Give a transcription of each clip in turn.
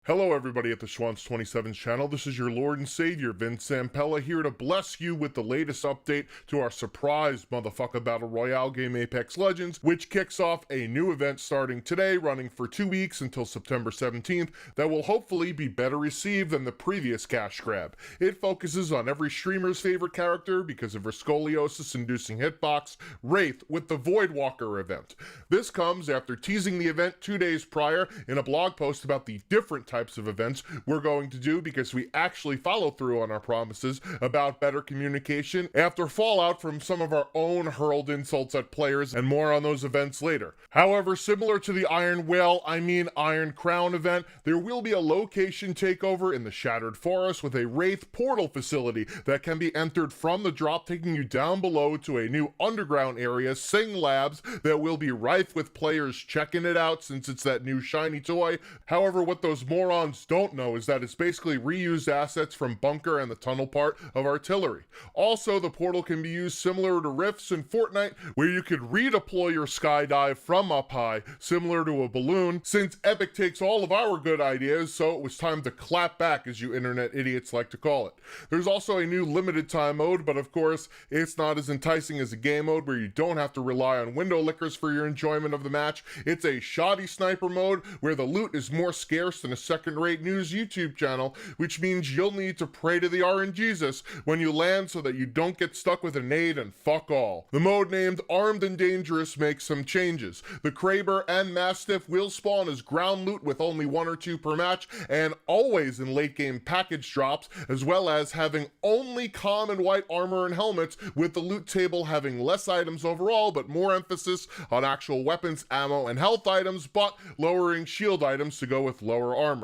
Hello everybody at the Schwantz27's channel. This is your Lord and Savior, Vince Zampella, here to bless you with the latest update to our surprise motherfucker Battle Royale game Apex Legends, which kicks off a new event starting today, running for 2 weeks until September 17th, that will hopefully be better received than the previous cash grab. It focuses on every streamer's favorite character because of her scoliosis-inducing hitbox, Wraith, with the Voidwalker event. This comes after teasing the event 2 days prior in a blog post about the different types of events we're going to do because we actually follow through on our promises about better communication after fallout from some of our own hurled insults at players, and more on those events later. However, similar to the Iron Crown event, there will be a location takeover in the Shattered Forest with a Wraith portal facility that can be entered from the drop, taking you down below to a new underground area, Sing Labs, that will be rife with players checking it out since it's that new shiny toy. However, what those morons don't know is that it's basically reused assets from bunker and the tunnel part of artillery. Also, the portal can be used similar to rifts in Fortnite, where you could redeploy your skydive from up high, similar to a balloon, since Epic takes all of our good ideas, so it was time to clap back, as you internet idiots like to call it. There's also a new limited time mode, but of course, it's not as enticing as a game mode where you don't have to rely on window lickers for your enjoyment of the match. It's a shoddy sniper mode where the loot is more scarce than a second-rate news YouTube channel, which means you'll need to pray to the RNGesus when you land so that you don't get stuck with a nade and fuck all. The mode named Armed and Dangerous makes some changes. The Kraber and Mastiff will spawn as ground loot with only 1 or 2 per match, and always in late game package drops, as well as having only common white armor and helmets, with the loot table having less items overall, but more emphasis on actual weapons, ammo, and health items, but lowering shield items to go with lower armor.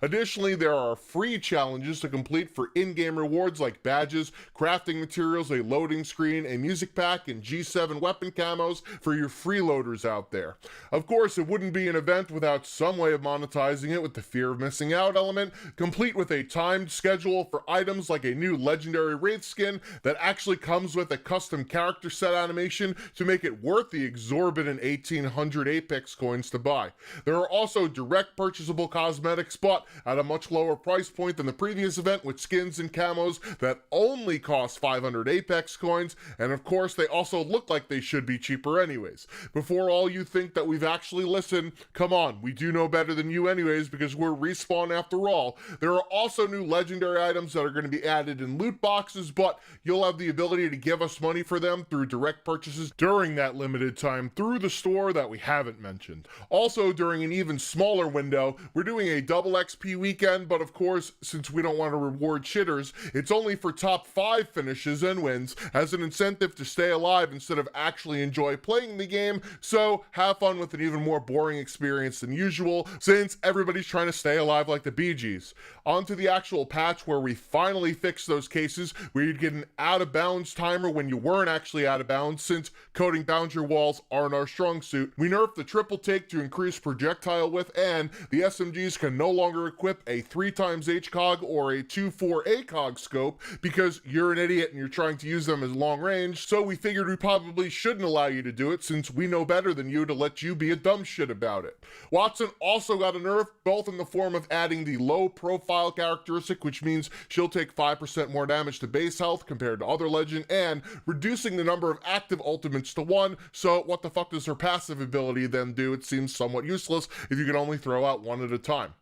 Additionally, there are free challenges to complete for in-game rewards like badges, crafting materials, a loading screen, a music pack, and G7 weapon camos for your freeloaders out there. Of course, it wouldn't be an event without some way of monetizing it with the fear of missing out element, complete with a timed schedule for items like a new legendary Wraith skin that actually comes with a custom character set animation to make it worth the exorbitant 1,800 Apex coins to buy. There are also direct purchasable cosmetics, but at a much lower price point than the previous event, with skins and camos that only cost 500 Apex coins, and of course they also look like they should be cheaper anyways. Before all you think that we've actually listened, come on, we do know better than you anyways because we're Respawn after all. There are also new legendary items that are going to be added in loot boxes, but you'll have the ability to give us money for them through direct purchases during that limited time through the store that we haven't mentioned. Also, during an even smaller window, we're doing a double XP weekend, but of course, since we don't want to reward shitters, it's only for top 5 finishes and wins as an incentive to stay alive instead of actually enjoy playing the game, so have fun with an even more boring experience than usual since everybody's trying to stay alive like the Bee Gees. On to the actual patch where we finally fixed those cases where you'd get an out of bounds timer when you weren't actually out of bounds, since coding boundary walls aren't our strong suit. We nerfed the triple take to increase projectile width, and the SMGs can no longer equip a 3x HCOG or a 2-4 ACOG scope because you're an idiot and you're trying to use them as long range, so we figured we probably shouldn't allow you to do it since we know better than you to let you be a dumb shit about it. Watson also got a nerf, both in the form of adding the low profile characteristic, which means she'll take 5% more damage to base health compared to other legend, and reducing the number of active ultimates to 1, so what the fuck does her passive ability then do? It seems somewhat useless if you can only throw out 1 at a time.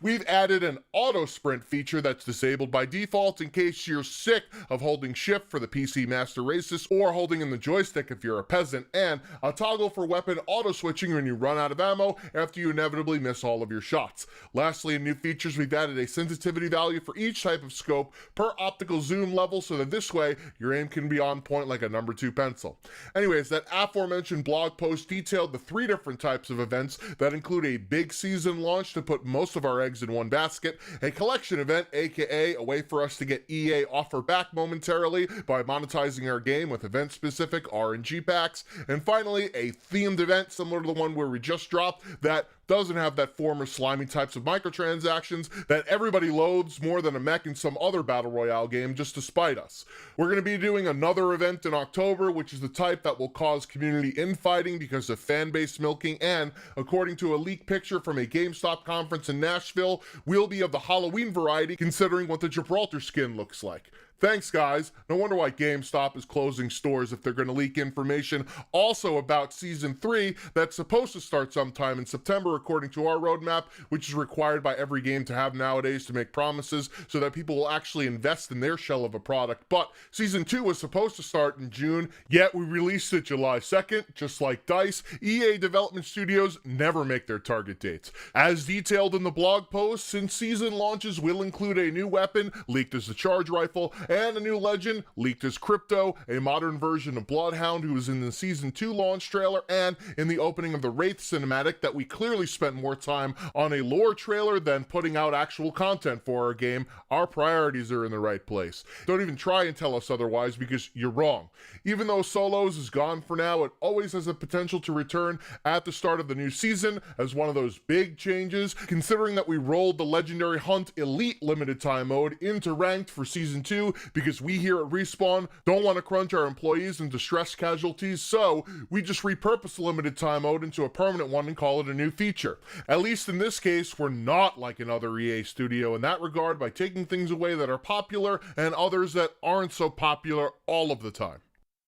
We've added an auto sprint feature that's disabled by default in case you're sick of holding shift for the PC master racist or holding in the joystick if you're a peasant, and a toggle for weapon auto switching when you run out of ammo after you inevitably miss all of your shots. Lastly, in new features, we've added a sensitivity value for each type of scope per optical zoom level so that this way your aim can be on point like a number 2 pencil. Anyways, that aforementioned blog post detailed the 3 different types of events that include a big season launch to put most of our eggs in one basket, a collection event, aka a way for us to get EA offer back momentarily by monetizing our game with event-specific RNG packs, and finally a themed event similar to the one where we just dropped that doesn't have that form or slimy types of microtransactions that everybody loathes more than a mech in some other battle royale game just to spite us. We're going to be doing another event in October, which is the type that will cause community infighting because of fan base milking, and according to a leaked picture from a GameStop conference in Nashville, will be of the Halloween variety considering what the Gibraltar skin looks like. Thanks, guys. No wonder why GameStop is closing stores if they're going to leak information also about Season 3 that's supposed to start sometime in September according to our roadmap, which is required by every game to have nowadays to make promises so that people will actually invest in their shell of a product. But Season 2 was supposed to start in June, yet we released it July 2nd, just like DICE. EA development studios never make their target dates. As detailed in the blog post, since season launches will include a new weapon, leaked as the charge rifle, and a new legend, leaked as Crypto, a modern version of Bloodhound who was in the Season 2 launch trailer and in the opening of the Wraith cinematic, that we clearly spent more time on a lore trailer than putting out actual content for our game. Our priorities are in the right place. Don't even try and tell us otherwise because you're wrong. Even though Solos is gone for now, it always has the potential to return at the start of the new season as one of those big changes, considering that we rolled the legendary Hunt Elite limited time mode into ranked for Season 2 because we here at Respawn don't want to crunch our employees into stress casualties, so we just repurpose the limited time mode into a permanent one and call it a new feature. At least in this case, we're not like another EA studio in that regard by taking things away that are popular and others that aren't so popular all of the time.